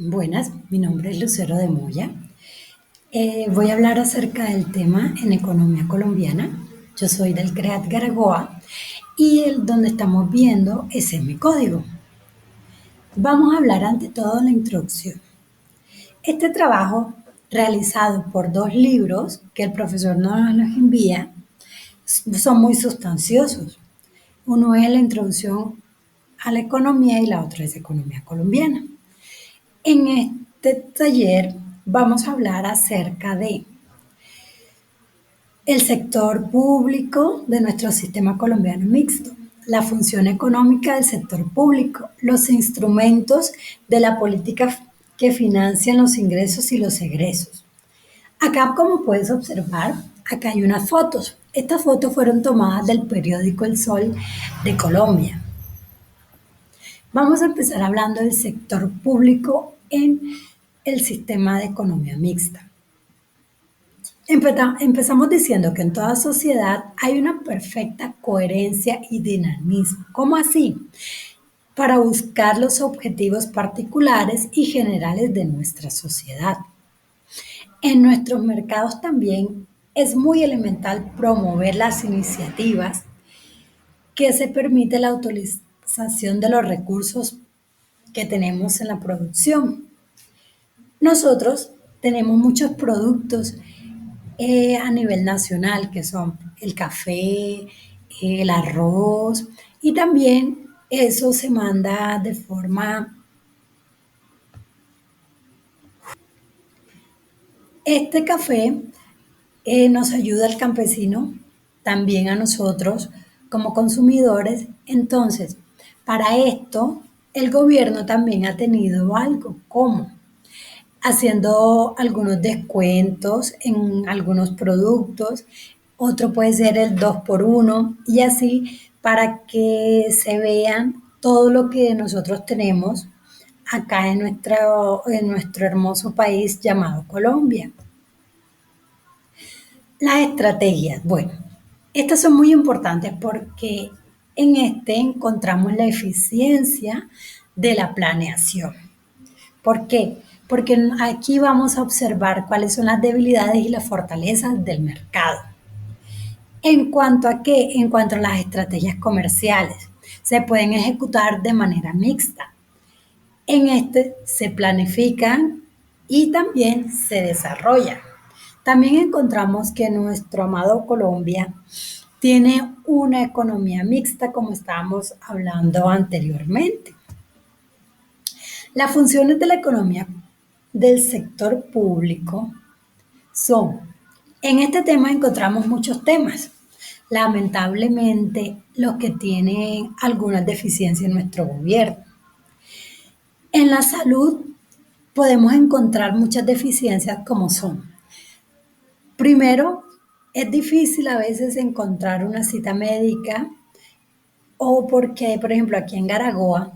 Buenas, mi nombre es Lucero de Moya. Voy a hablar acerca del tema en economía colombiana. Yo soy del CREAT Garagoa y donde estamos viendo ese es mi código. Vamos a hablar ante todo de la introducción. Este trabajo, realizado por dos libros que el profesor nos los envía, son muy sustanciosos. Uno es la introducción a la economía y la otra es economía colombiana. En este taller vamos a hablar acerca de el sector público de nuestro sistema colombiano mixto, la función económica del sector público, los instrumentos de la política que financian los ingresos y los egresos. Acá, como puedes observar, acá hay unas fotos. Estas fotos fueron tomadas del periódico El Sol de Colombia. Vamos a empezar hablando del sector público en el sistema de economía mixta. Empezamos diciendo que en toda sociedad hay una perfecta coherencia y dinamismo. ¿Cómo así? Para buscar los objetivos particulares y generales de nuestra sociedad. En nuestros mercados también es muy elemental promover las iniciativas que se permite la utilización de los recursos que tenemos en la producción. Nosotros tenemos muchos productos a nivel nacional, que son el café, el arroz, y también eso se manda de forma. Este café nos ayuda al campesino, también a nosotros como consumidores. Entonces, para esto, el gobierno también ha tenido algo como haciendo algunos descuentos en algunos productos, otro puede ser el 2 por uno y así para que se vean todo lo que nosotros tenemos acá en nuestro hermoso país llamado Colombia. Las estrategias, bueno, estas son muy importantes porque en este encontramos la eficiencia de la planeación. ¿Por qué? Porque aquí vamos a observar cuáles son las debilidades y las fortalezas del mercado. ¿En cuanto a qué? En cuanto a las estrategias comerciales, se pueden ejecutar de manera mixta. En este se planifican y también se desarrollan. También encontramos que nuestro amado Colombia tiene una economía mixta, como estábamos hablando anteriormente. Las funciones de la economía del sector público son, en este tema encontramos muchos temas, lamentablemente los que tienen algunas deficiencias en nuestro gobierno. En la salud podemos encontrar muchas deficiencias como son. Primero, es difícil a veces encontrar una cita médica o porque, por ejemplo, aquí en Garagoa,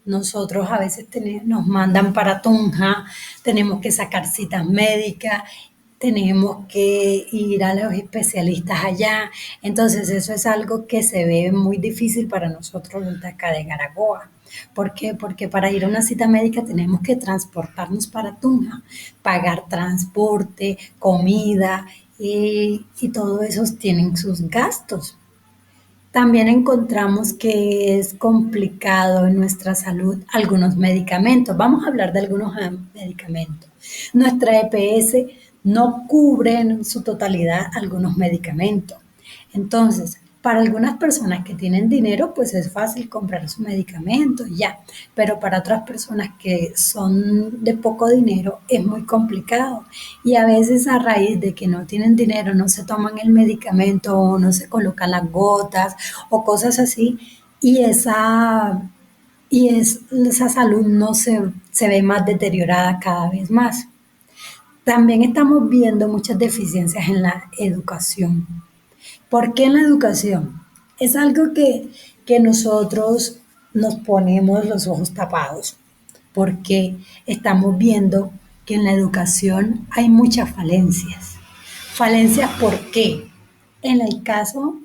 nosotros a veces nos mandan para Tunja, tenemos que sacar citas médicas, tenemos que ir a los especialistas allá. Entonces, eso es algo que se ve muy difícil para nosotros los de acá de Garagoa. ¿Por qué? Porque para ir a una cita médica tenemos que transportarnos para Tunja, pagar transporte, comida y todo eso tienen sus gastos. También encontramos que es complicado en nuestra salud algunos medicamentos. Vamos a hablar de algunos medicamentos. Nuestra EPS no cubre en su totalidad algunos medicamentos. Entonces, para algunas personas que tienen dinero, pues es fácil comprar su medicamento y ya, pero para otras personas que son de poco dinero es muy complicado y a veces a raíz de que no tienen dinero no se toman el medicamento o no se colocan las gotas o cosas así y esa salud no se ve más deteriorada cada vez más. También estamos viendo muchas deficiencias en la educación. ¿Por qué en la educación? Es algo que nosotros nos ponemos los ojos tapados, porque estamos viendo que en la educación hay muchas falencias. ¿Falencias por qué? En el caso,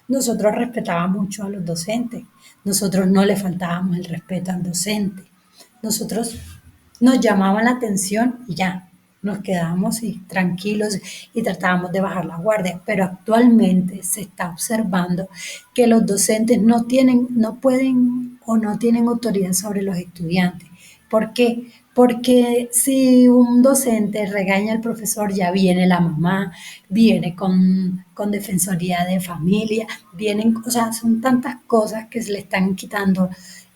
nosotros respetábamos mucho a los docentes, nosotros no le faltábamos el respeto al docente, nosotros nos llamaban la atención y ya, nos quedábamos tranquilos y tratábamos de bajar la guardia. Pero actualmente se está observando que los docentes no tienen, no pueden o no tienen autoridad sobre los estudiantes. ¿Por qué? Porque si un docente regaña al profesor, ya viene la mamá, viene con defensoría de familia, vienen, o sea, son tantas cosas que se le están quitando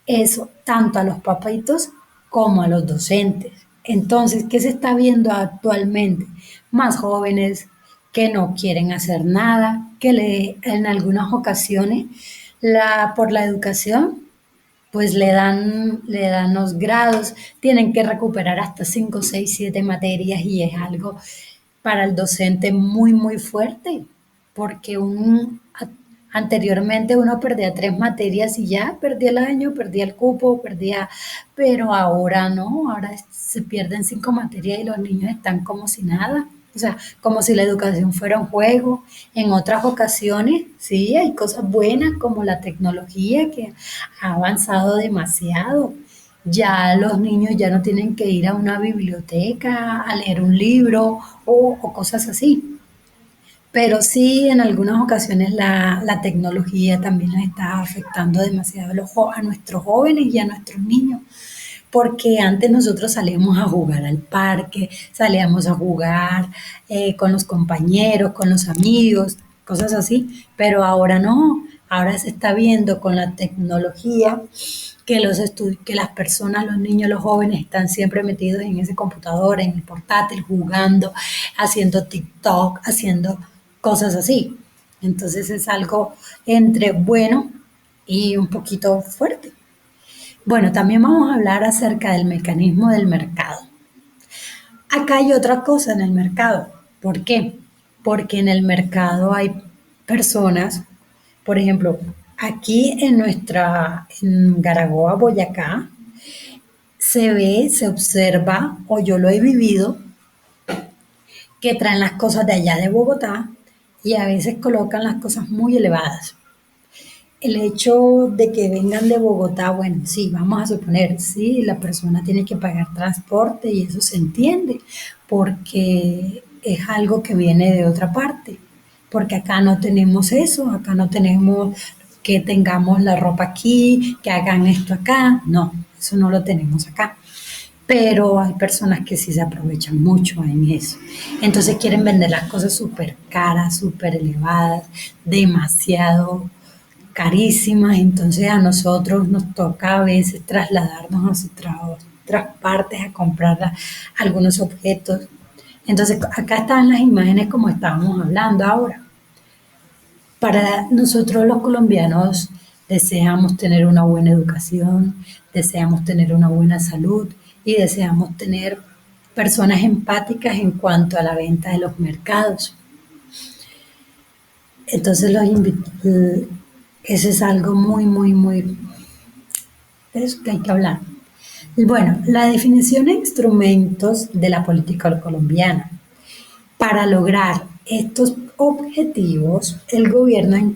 eso tanto a los papitos como a los docentes. Entonces, ¿qué se está viendo actualmente? Más jóvenes que no quieren hacer nada, que en algunas ocasiones por la educación pues le dan los grados, tienen que recuperar hasta 5 6 7 materias y es algo para el docente muy, muy fuerte, porque anteriormente uno perdía 3 materias y ya perdía el año, perdía el cupo, perdía, pero ahora no, ahora se pierden 5 materias y los niños están como si nada. O sea, como si la educación fuera un juego. En otras ocasiones, sí, hay cosas buenas como la tecnología que ha avanzado demasiado. Ya los niños ya no tienen que ir a una biblioteca a leer un libro o cosas así. Pero sí, en algunas ocasiones la tecnología también nos está afectando demasiado a nuestros jóvenes y a nuestros niños, porque antes nosotros salíamos a jugar al parque, salíamos a jugar con los compañeros, con los amigos, cosas así, pero ahora no, ahora se está viendo con la tecnología que que las personas, los niños, los jóvenes están siempre metidos en ese computador, en el portátil, jugando, haciendo TikTok, haciendo cosas así. Entonces es algo entre bueno y un poquito fuerte. Bueno, también vamos a hablar acerca del mecanismo del mercado. Acá hay otra cosa en el mercado. ¿Por qué? Porque en el mercado hay personas, por ejemplo, aquí en Garagoa, Boyacá, se ve, se observa, o yo lo he vivido, que traen las cosas de allá de Bogotá y a veces colocan las cosas muy elevadas. El hecho de que vengan de Bogotá, bueno, sí, vamos a suponer, sí, la persona tiene que pagar transporte y eso se entiende, porque es algo que viene de otra parte, porque acá no tenemos eso, acá no tenemos que tengamos la ropa aquí, que hagan esto acá, no, eso no lo tenemos acá. Pero hay personas que sí se aprovechan mucho en eso. Entonces quieren vender las cosas súper caras, súper elevadas, demasiado carísimas, entonces a nosotros nos toca a veces trasladarnos a otras partes a comprar algunos objetos. Entonces acá están las imágenes como estábamos hablando ahora. Para nosotros los colombianos deseamos tener una buena educación, deseamos tener una buena salud y deseamos tener personas empáticas en cuanto a la venta de los mercados. Entonces eso es algo muy, muy, muy de eso que hay que hablar. Y bueno, la definición de instrumentos de la política colombiana. Para lograr estos objetivos, el gobierno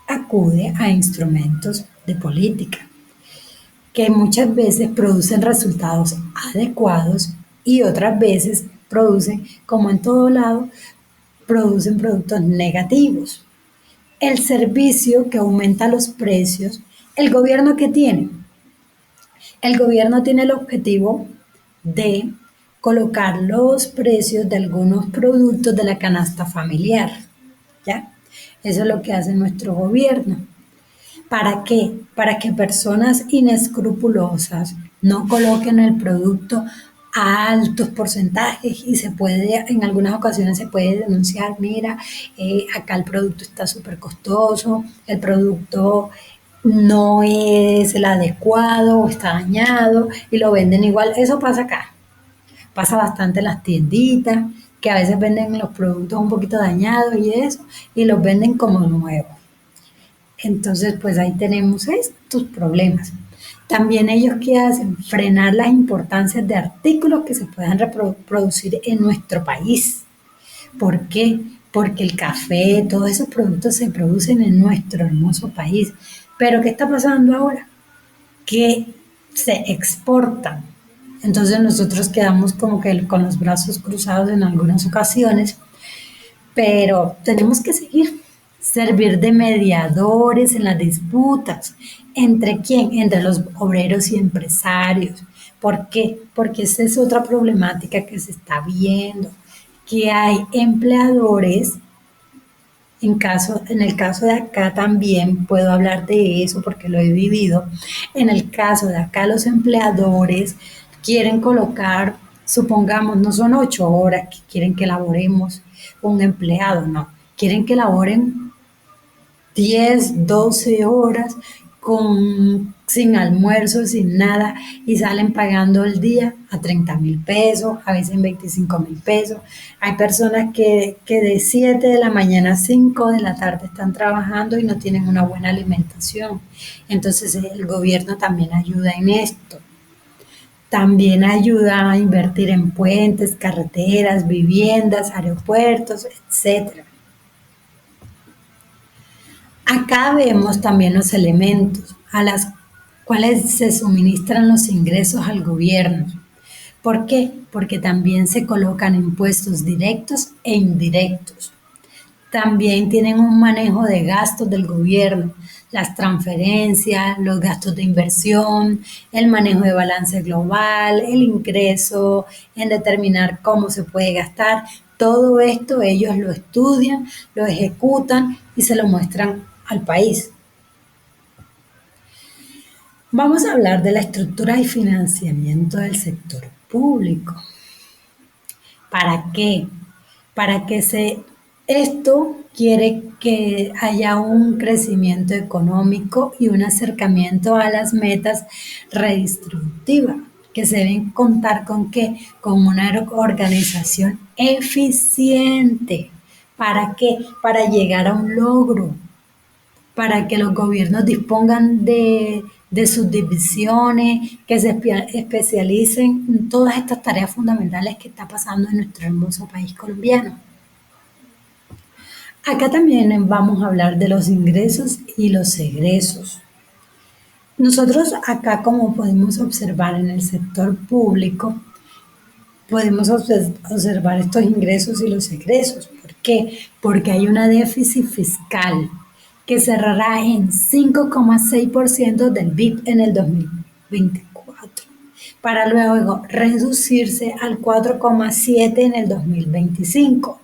acude a instrumentos de política que muchas veces producen resultados adecuados y otras veces producen, como en todo lado, producen productos negativos. El servicio que aumenta los precios, el gobierno que tiene. El gobierno tiene el objetivo de colocar los precios de algunos productos de la canasta familiar, ¿ya? Eso es lo que hace nuestro gobierno. ¿Para qué? Para que personas inescrupulosas no coloquen el producto a altos porcentajes y en algunas ocasiones se puede denunciar, mira, acá el producto está súper costoso, el producto no es el adecuado o está dañado y lo venden igual. Eso pasa acá, pasa bastante en las tienditas, que a veces venden los productos un poquito dañados y eso, y los venden como nuevos. Entonces, pues ahí tenemos estos problemas. También ellos que hacen frenar las importancias de artículos que se puedan reproducir en nuestro país. ¿Por qué? Porque el café, todos esos productos se producen en nuestro hermoso país. Pero ¿qué está pasando ahora? Que se exportan. Entonces nosotros quedamos como que con los brazos cruzados en algunas ocasiones, pero tenemos que seguir, servir de mediadores en las disputas. ¿Entre quién? Entre los obreros y empresarios. ¿Por qué? Porque esa es otra problemática que se está viendo, que hay empleadores en el caso de acá también puedo hablar de eso porque lo he vivido. En el caso de acá los empleadores quieren colocar, supongamos, no son 8 horas que quieren que laboremos un empleado, no. Quieren que laboren 10, 12 horas sin almuerzo, sin nada, y salen pagando el día a 30.000 pesos, a veces 25.000 pesos. Hay personas que de 7 de la mañana a 5 de la tarde están trabajando y no tienen una buena alimentación. Entonces el gobierno también ayuda en esto. También ayuda a invertir en puentes, carreteras, viviendas, aeropuertos, etcétera. Acá vemos también los elementos a los cuales se suministran los ingresos al gobierno. ¿Por qué? Porque también se colocan impuestos directos e indirectos. También tienen un manejo de gastos del gobierno, las transferencias, los gastos de inversión, el manejo de balance global, el ingreso, en determinar cómo se puede gastar. Todo esto ellos lo estudian, lo ejecutan y se lo muestran al país. Vamos a hablar de la estructura y financiamiento del sector público. ¿Para qué? Para que esto quiere que haya un crecimiento económico y un acercamiento a las metas redistributivas, que se deben contar con qué, con una organización eficiente. ¿Para qué? Para llegar a un logro, para que los gobiernos dispongan de sus divisiones, que se especialicen en todas estas tareas fundamentales que está pasando en nuestro hermoso país colombiano. Acá también vamos a hablar de los ingresos y los egresos. Nosotros acá, como podemos observar en el sector público, podemos observar estos ingresos y los egresos. ¿Por qué? Porque hay una déficit fiscal que cerrará en 5,6% del PIB en el 2024, para luego reducirse al 4,7% en el 2025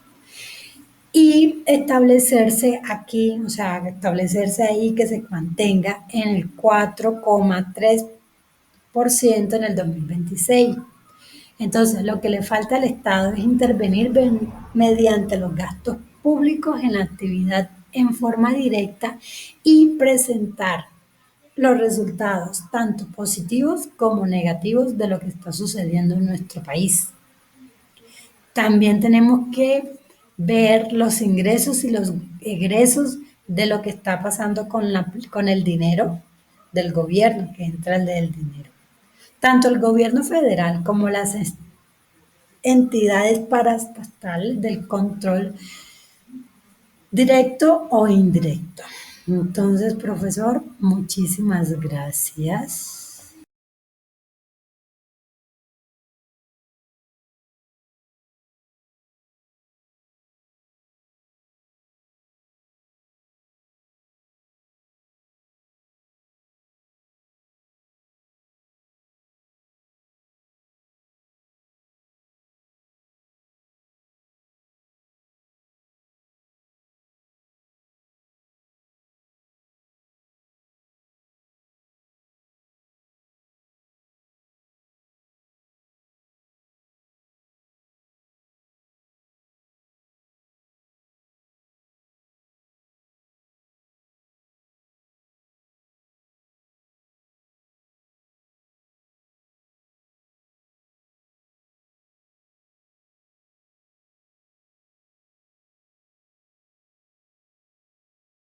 y establecerse aquí, o sea, establecerse ahí que se mantenga en el 4,3% en el 2026. Entonces, lo que le falta al Estado es intervenir mediante los gastos públicos en la actividad en forma directa y presentar los resultados, tanto positivos como negativos, de lo que está sucediendo en nuestro país. También tenemos que ver los ingresos y los egresos de lo que está pasando con el dinero del gobierno, que entra el del dinero. Tanto el gobierno federal como las entidades paraestatales del control directo o indirecto. Entonces, profesor, muchísimas gracias.